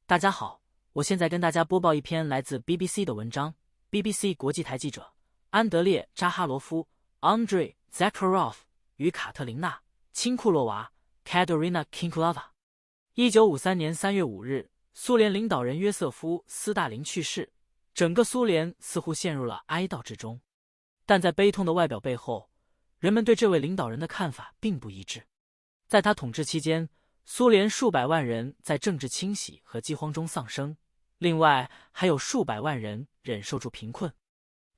大家好，我现在跟大家播报一篇来自 BBC 的文章。BBC 国际台记者安德烈·扎哈罗夫 （Andrei Zakharov） 与卡特琳娜·钦库洛娃 （Katerina Kinkulova）。1953年3月5日，苏联领导人约瑟夫·斯大林去世，整个苏联似乎陷入了哀悼之中。但在悲痛的外表背后，人们对这位领导人的看法并不一致。在他统治期间，苏联数百万人在政治清洗和饥荒中丧生，另外还有数百万人忍受住贫困。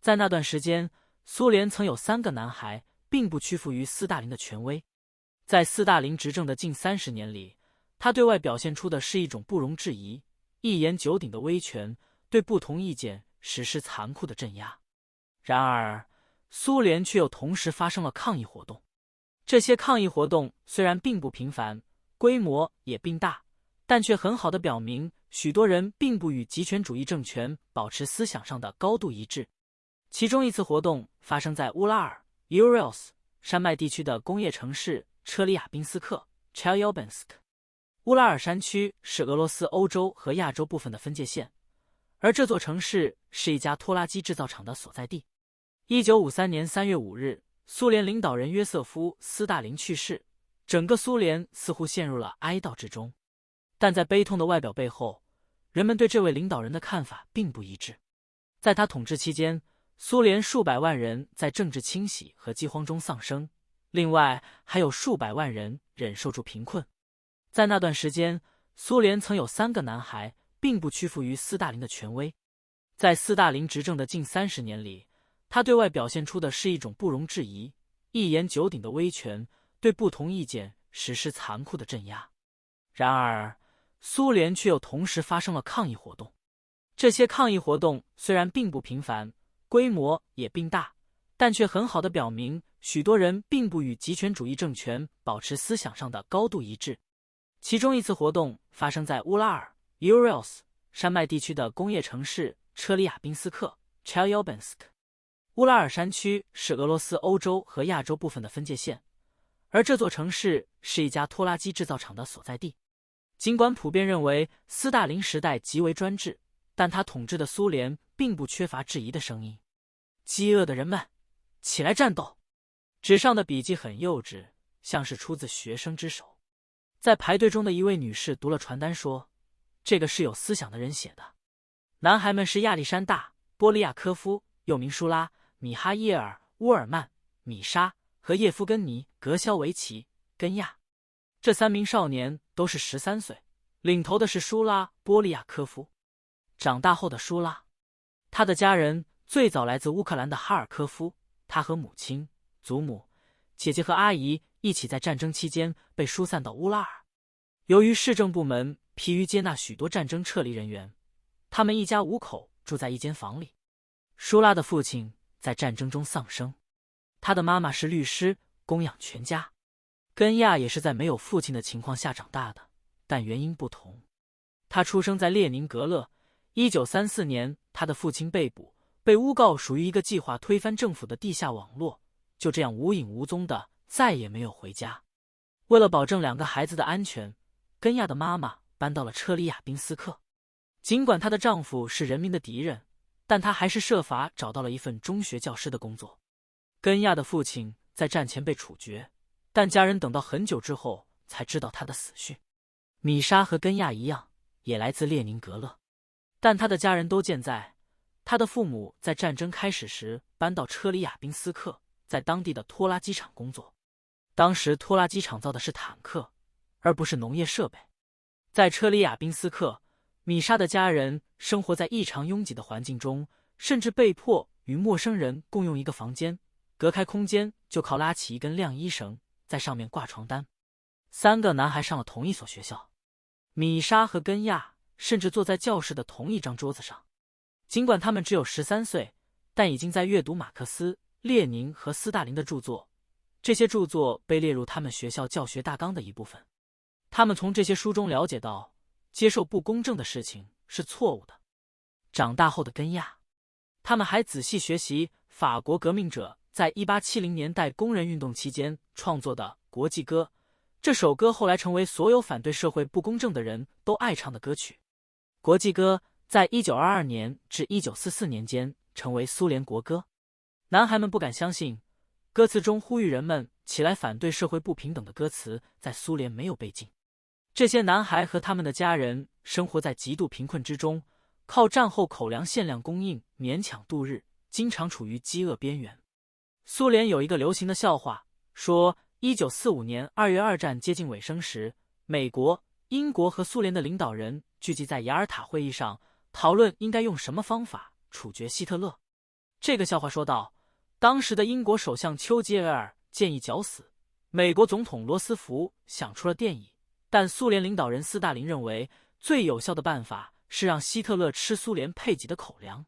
在那段时间，苏联曾有3个男孩并不屈服于斯大林的权威。在斯大林执政的近30年里，他对外表现出的是一种不容置疑、一言九鼎的威权，对不同意见实施残酷的镇压。然而，苏联却又同时发生了抗议活动。这些抗议活动虽然并不频繁，规模也并大，但却很好地表明，许多人并不与极权主义政权保持思想上的高度一致。其中一次活动发生在乌拉尔 （Urals） 山脉地区的工业城市车里亚宾斯克 （Chelyabinsk）。乌拉尔山区是俄罗斯欧洲和亚洲部分的分界线，而这座城市是一家拖拉机制造厂的所在地。1953年3月5日，苏联领导人约瑟夫·斯大林去世，整个苏联似乎陷入了哀悼之中。但在悲痛的外表背后，人们对这位领导人的看法并不一致。在他统治期间，苏联数百万人在政治清洗和饥荒中丧生，另外还有数百万人忍受住贫困。在那段时间，苏联曾有3个男孩并不屈服于斯大林的权威。在斯大林执政的近30年里，他对外表现出的是一种不容置疑、一言九鼎的威权，对不同意见实施残酷的镇压。然而，苏联却又同时发生了抗议活动。这些抗议活动虽然并不频繁，规模也并大，但却很好地表明，许多人并不与极权主义政权保持思想上的高度一致。其中一次活动发生在乌拉尔 （Urals） 山脉地区的工业城市车里亚宾斯克 （Chelyabinsk）。乌拉尔山区是俄罗斯欧洲和亚洲部分的分界线，而这座城市是一家拖拉机制造厂的所在地。尽管普遍认为斯大林时代极为专制，但他统治的苏联并不缺乏质疑的声音。饥饿的人们，起来战斗！纸上的笔记很幼稚，像是出自学生之手。在排队中的一位女士读了传单说：“这个是有思想的人写的。”男孩们是亚历山大·波利亚科夫，又名舒拉、米哈耶尔·乌尔曼、米莎和叶夫根尼·格肖维奇、根亚。这3名少年都是13岁，领头的是舒拉·波利亚科夫。长大后的舒拉，他的家人最早来自乌克兰的哈尔科夫，他和母亲、祖母、姐姐和阿姨一起在战争期间被疏散到乌拉尔。由于市政部门疲于接纳许多战争撤离人员，他们一家5口住在一间房里。舒拉的父亲在战争中丧生，他的妈妈是律师，供养全家。根亚也是在没有父亲的情况下长大的，但原因不同。他出生在列宁格勒，1934年他的父亲被捕，被诬告属于一个计划推翻政府的地下网络，就这样无影无踪的再也没有回家。为了保证2个孩子的安全，根亚的妈妈搬到了车里亚宾斯克。尽管她的丈夫是人民的敌人，但她还是设法找到了一份中学教师的工作。根亚的父亲在战前被处决，但家人等到很久之后才知道他的死讯。米莎和根亚一样，也来自列宁格勒，但他的家人都健在。他的父母在战争开始时搬到车里亚宾斯克，在当地的拖拉机厂工作。当时拖拉机厂造的是坦克，而不是农业设备。在车里亚宾斯克，米莎的家人生活在异常拥挤的环境中，甚至被迫与陌生人共用一个房间，隔开空间就靠拉起一根晾衣绳，在上面挂床单。3个男孩上了同一所学校，米莎和根亚甚至坐在教室的同一张桌子上。尽管他们只有13岁，但已经在阅读马克思、列宁和斯大林的著作，这些著作被列入他们学校教学大纲的一部分。他们从这些书中了解到，接受不公正的事情是错误的。长大后的根亚，他们还仔细学习法国革命者在1870年代工人运动期间创作的《国际歌》，这首歌后来成为所有反对社会不公正的人都爱唱的歌曲。国际歌在1922年至1944年间成为苏联国歌。男孩们不敢相信，歌词中呼吁人们起来反对社会不平等的歌词在苏联没有被禁。这些男孩和他们的家人生活在极度贫困之中，靠战后口粮限量供应勉强度日，经常处于饥饿边缘。苏联有一个流行的笑话，说1945年2月二战接近尾声时，美国、英国和苏联的领导人聚集在雅尔塔会议上，讨论应该用什么方法处决希特勒。这个笑话说道，当时的英国首相丘吉尔建议绞死，美国总统罗斯福想出了电椅，但苏联领导人斯大林认为最有效的办法是让希特勒吃苏联配给的口粮。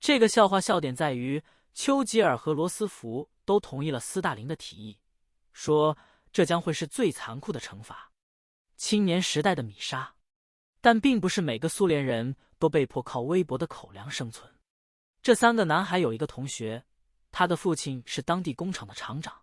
这个笑话笑点在于，丘吉尔和罗斯福都同意了斯大林的提议，说这将会是最残酷的惩罚，青年时代的米沙。但并不是每个苏联人都被迫靠微薄的口粮生存。这三个男孩有一个同学，他的父亲是当地工厂的厂长。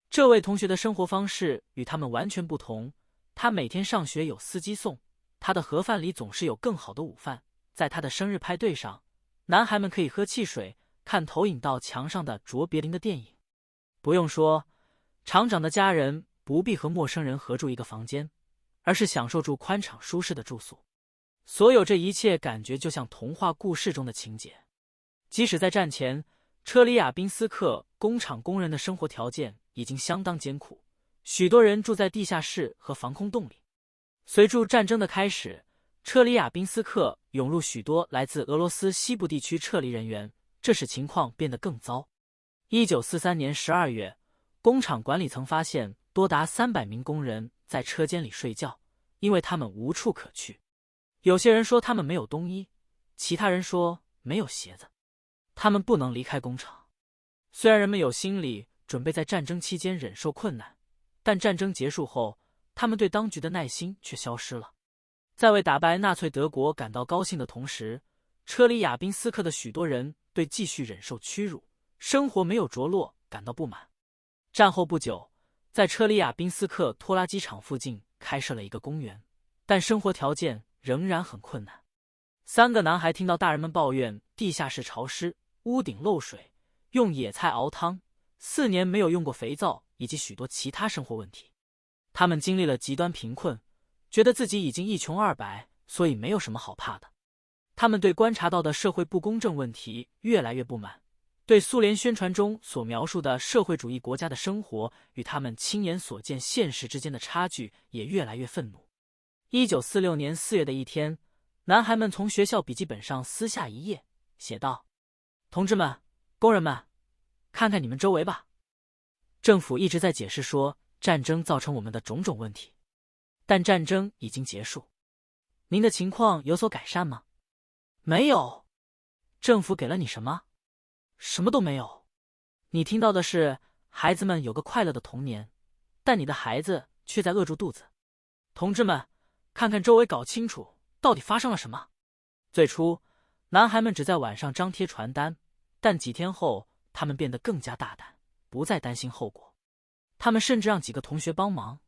这位同学的生活方式与他们完全不同，他每天上学有司机送，他的盒饭里总是有更好的午饭。在他的生日派对上，男孩们可以喝汽水，看投影到墙上的卓别林的电影。不用说，厂长的家人不必和陌生人合住一个房间，而是享受住宽敞舒适的住宿。所有这一切感觉就像童话故事中的情节。即使在战前，车里亚宾斯克工厂工人的生活条件已经相当艰苦，许多人住在地下室和防空洞里。随着战争的开始，车里亚宾斯克涌入许多来自俄罗斯西部地区撤离人员，这使情况变得更糟。1943年12月，工厂管理层发现多达300名工人在车间里睡觉，因为他们无处可去。有些人说他们没有冬衣，其他人说没有鞋子，他们不能离开工厂。虽然人们有心理准备在战争期间忍受困难，但战争结束后，他们对当局的耐心却消失了。在为打败纳粹德国感到高兴的同时，车里亚宾斯克的许多人对继续忍受屈辱、生活没有着落感到不满。战后不久，在车里亚宾斯克拖拉机厂附近开设了一个公园，但生活条件仍然很困难。三个男孩听到大人们抱怨地下室潮湿、屋顶漏水、用野菜熬汤、4年没有用过肥皂以及许多其他生活问题。他们经历了极端贫困，觉得自己已经一穷二白，所以没有什么好怕的。他们对观察到的社会不公正问题越来越不满，对苏联宣传中所描述的社会主义国家的生活与他们亲眼所见现实之间的差距也越来越愤怒。1946年4月的一天，男孩们从学校笔记本上撕下一页，写道：同志们，工人们，看看你们周围吧。政府一直在解释说战争造成我们的种种问题，但战争已经结束。您的情况有所改善吗？没有。政府给了你什么？什么都没有。你听到的是孩子们有个快乐的童年，但你的孩子却在饿住肚子。同志们，看看周围，搞清楚到底发生了什么。最初，男孩们只在晚上张贴传单，但几天后，他们变得更加大胆，不再担心后果。他们甚至让几个同学帮忙。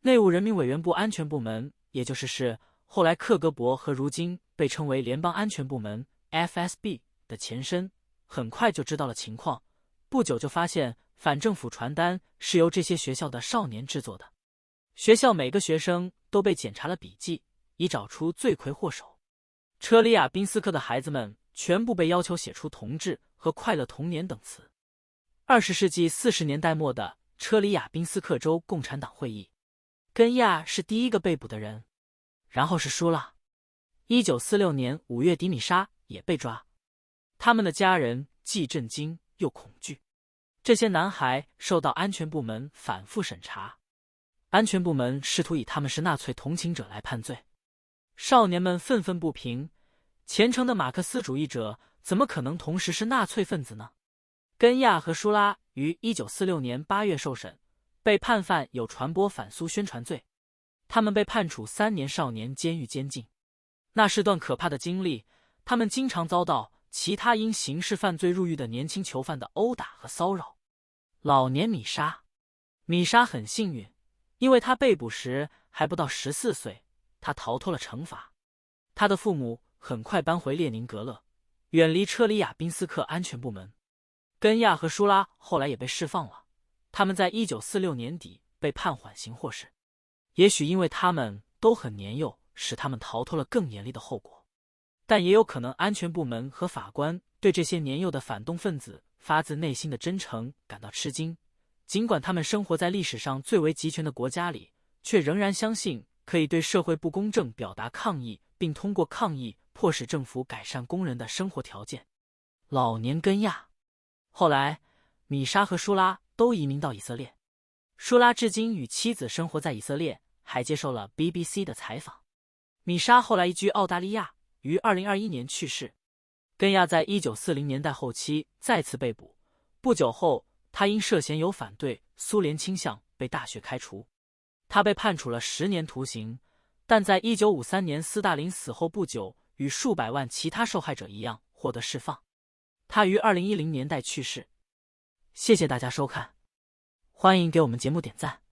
内务人民委员部安全部门，也就是后来克格勃和如今被称为联邦安全部门 FSB 的前身，很快就知道了情况。不久就发现反政府传单是由这些学校的少年制作的。学校每个学生都被检查了笔记，以找出罪魁祸首。车里亚宾斯克的孩子们全部被要求写出同志和快乐童年等词。20世纪40年代末的车里亚宾斯克州共产党会议，根亚是第一个被捕的人，然后是舒拉。1946年5月，迪米沙也被抓。他们的家人既震惊又恐惧。这些男孩受到安全部门反复审查，安全部门试图以他们是纳粹同情者来判罪。少年们愤愤不平，虔诚的马克思主义者怎么可能同时是纳粹分子呢？根亚和舒拉于1946年8月受审，被判犯有传播反苏宣传罪。他们被判处3年少年监狱监禁。那是段可怕的经历，他们经常遭到其他因刑事犯罪入狱的年轻囚犯的殴打和骚扰。老年米沙很幸运，因为他被捕时还不到14岁，他逃脱了惩罚。他的父母很快搬回列宁格勒，远离车里亚宾斯克安全部门。根亚和舒拉后来也被释放了，他们在1946年底被判缓刑获释。也许因为他们都很年幼，使他们逃脱了更严厉的后果，但也有可能安全部门和法官对这些年幼的反动分子发自内心的真诚感到吃惊。尽管他们生活在历史上最为集权的国家里，却仍然相信可以对社会不公正表达抗议，并通过抗议迫使政府改善工人的生活条件。老年根亚。后来，米莎和舒拉都移民到以色列。舒拉至今与妻子生活在以色列，还接受了 BBC 的采访。米莎后来移居澳大利亚，于2021年去世。根亚在1940年代后期再次被捕，不久后，他因涉嫌有反对苏联倾向被大学开除。他被判处了10年徒刑，但在1953年斯大林死后不久，与数百万其他受害者一样获得释放。他于2010年代去世。谢谢大家收看，欢迎给我们节目点赞。